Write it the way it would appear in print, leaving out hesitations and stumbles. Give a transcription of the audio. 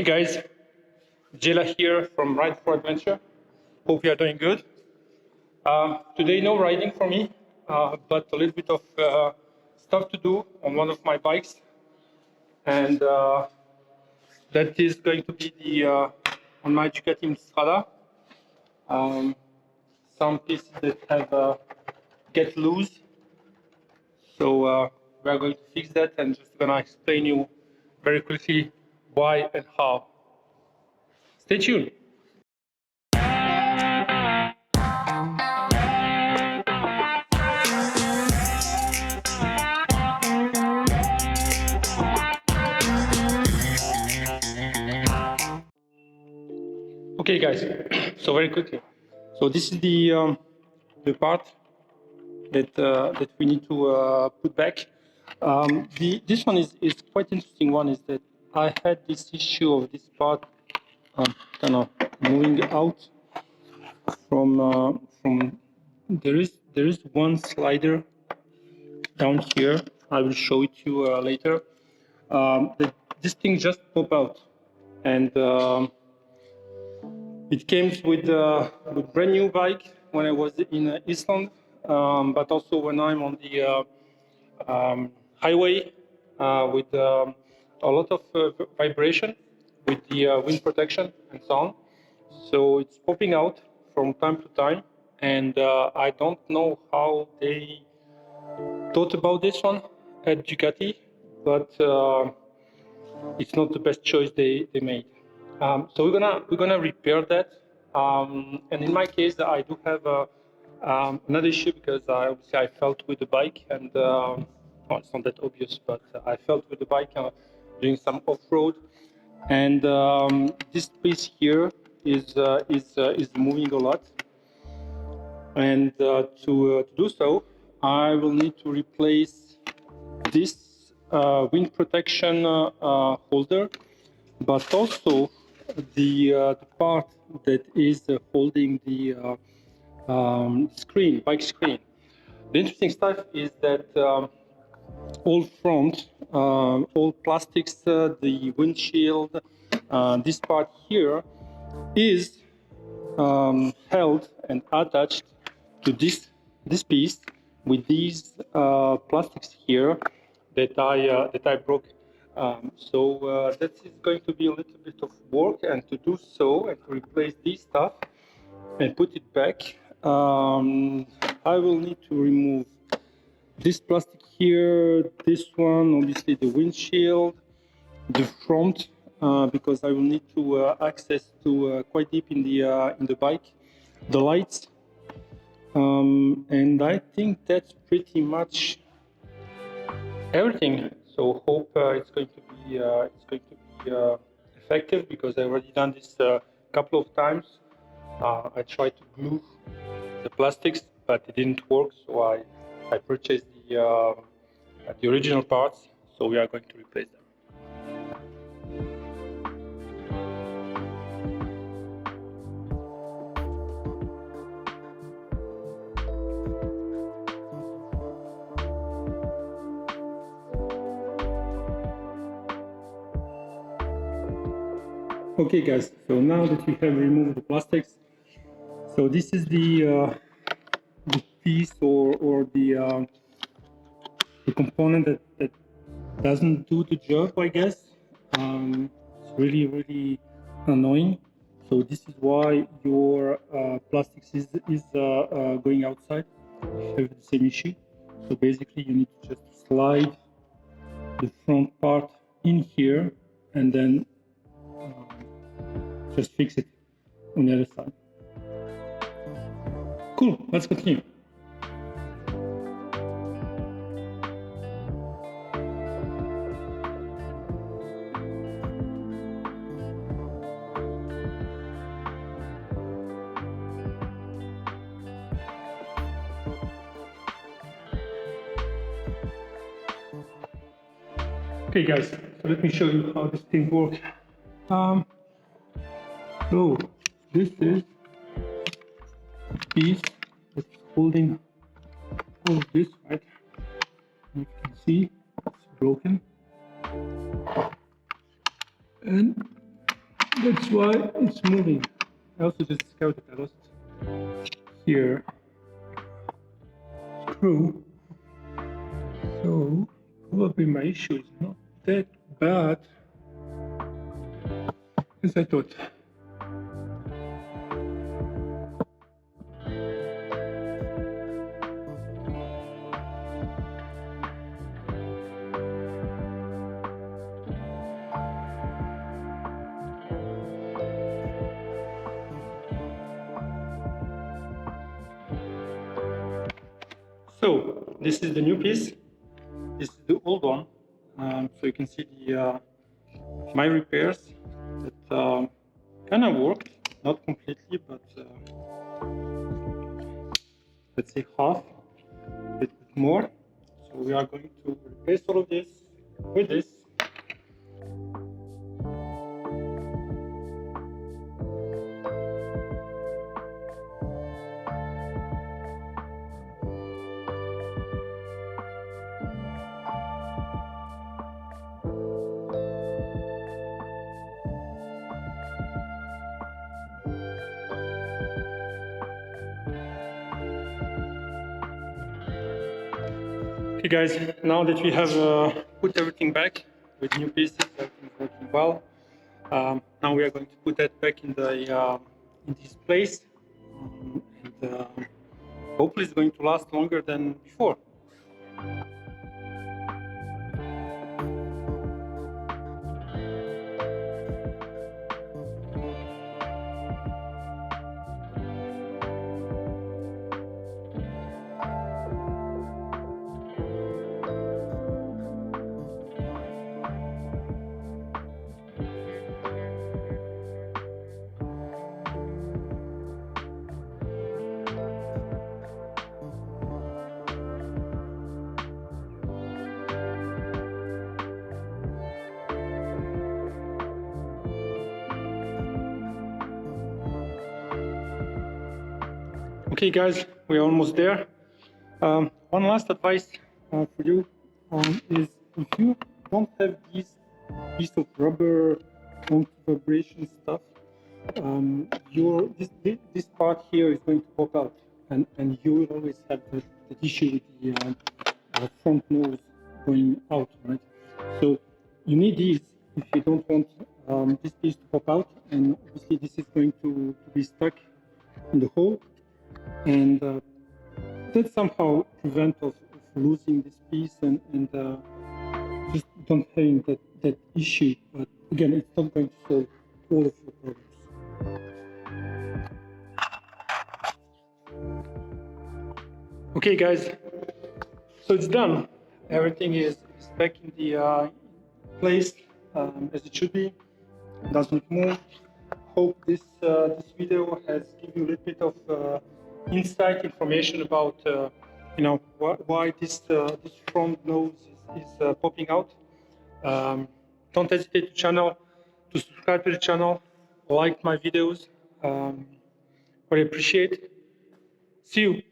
Hey guys, Jela here from RIDEFORADV. Hope you are doing good. Today no riding for me, but a little bit of stuff to do on one of my bikes, and that is going to be the on my Ducati Strada. Some pieces that have get loose, so we are going to fix that and just gonna explain you very quickly why and how. Stay tuned. Okay, guys. So very quickly. So this is the part that we need to put back. This one is quite interesting. One is that I had this issue of this part kind of moving out from. There is one slider down here. I will show it to you later. This thing just popped out, and it came with brand new bike when I was in Iceland, but also when I'm on the highway with a lot of vibration with the wind protection and so on. So it's popping out from time to time, and I don't know how they thought about this one at Ducati, but it's not the best choice they made. So we're gonna repair that. And in my case, I do have another issue because obviously I felt with the bike, and well, it's not that obvious, but I felt with the bike doing some off-road, and this piece here is moving a lot. And to do so, I will need to replace this wind protection holder, but also the part that is holding the bike screen. The interesting stuff is that all front, all plastics, the windshield, this part here is held and attached to this piece with these plastics here that I broke. So that is going to be a little bit of work, and to do so and to replace this stuff and put it back, I will need to remove this plastic here, this one, obviously the windshield, the front, because I will need to access to quite deep in the bike, the lights, and I think that's pretty much everything. So hope it's going to be effective, because I already done this a couple of times. I tried to glue the plastics, but it didn't work. So I purchased the original parts. So we are going to replace them. Okay, guys. So now that we have removed the plastics, so this is the piece or the component that doesn't do the job, I guess. It's really annoying. So this is why your plastics is going outside. You have the same issue. So basically, you need to just slide the front part in here, and then just fix it on the other side. Cool. Let's continue. Okay, guys, so let me show you how this thing works. So this is a piece that's holding all of this, right? You can see it's broken, and That's why it's moving. I also just discovered that I lost here screw. So probably my issue is not that bad as I thought. So this is the new piece. This is the old one. So you can see the my repairs that kind of worked, not completely, but let's say half, a bit more. So we are going to replace all of this with this. Okay guys, now that we have put everything back with new pieces, everything's working well. Now we are going to put that back in the in this place, and hopefully it's going to last longer than before. Okay guys, we're almost there. One last advice for you is if you don't have this piece of rubber anti-vibration stuff, this part here is going to pop out, and you will always have the issue with the front nose going out, right? So you need these if you don't want this piece to pop out, and obviously this is going to be stuck in the hole, and that somehow prevent of losing this piece and just don't having that issue. But again, it's not going to solve all of your problems. Okay guys, so it's done. Everything is back in the place as it should be. It doesn't move. Hope this video has given you a little bit of insight information about why this front nose is popping out. Don't hesitate to subscribe to the channel, like my videos. What I appreciate. See you.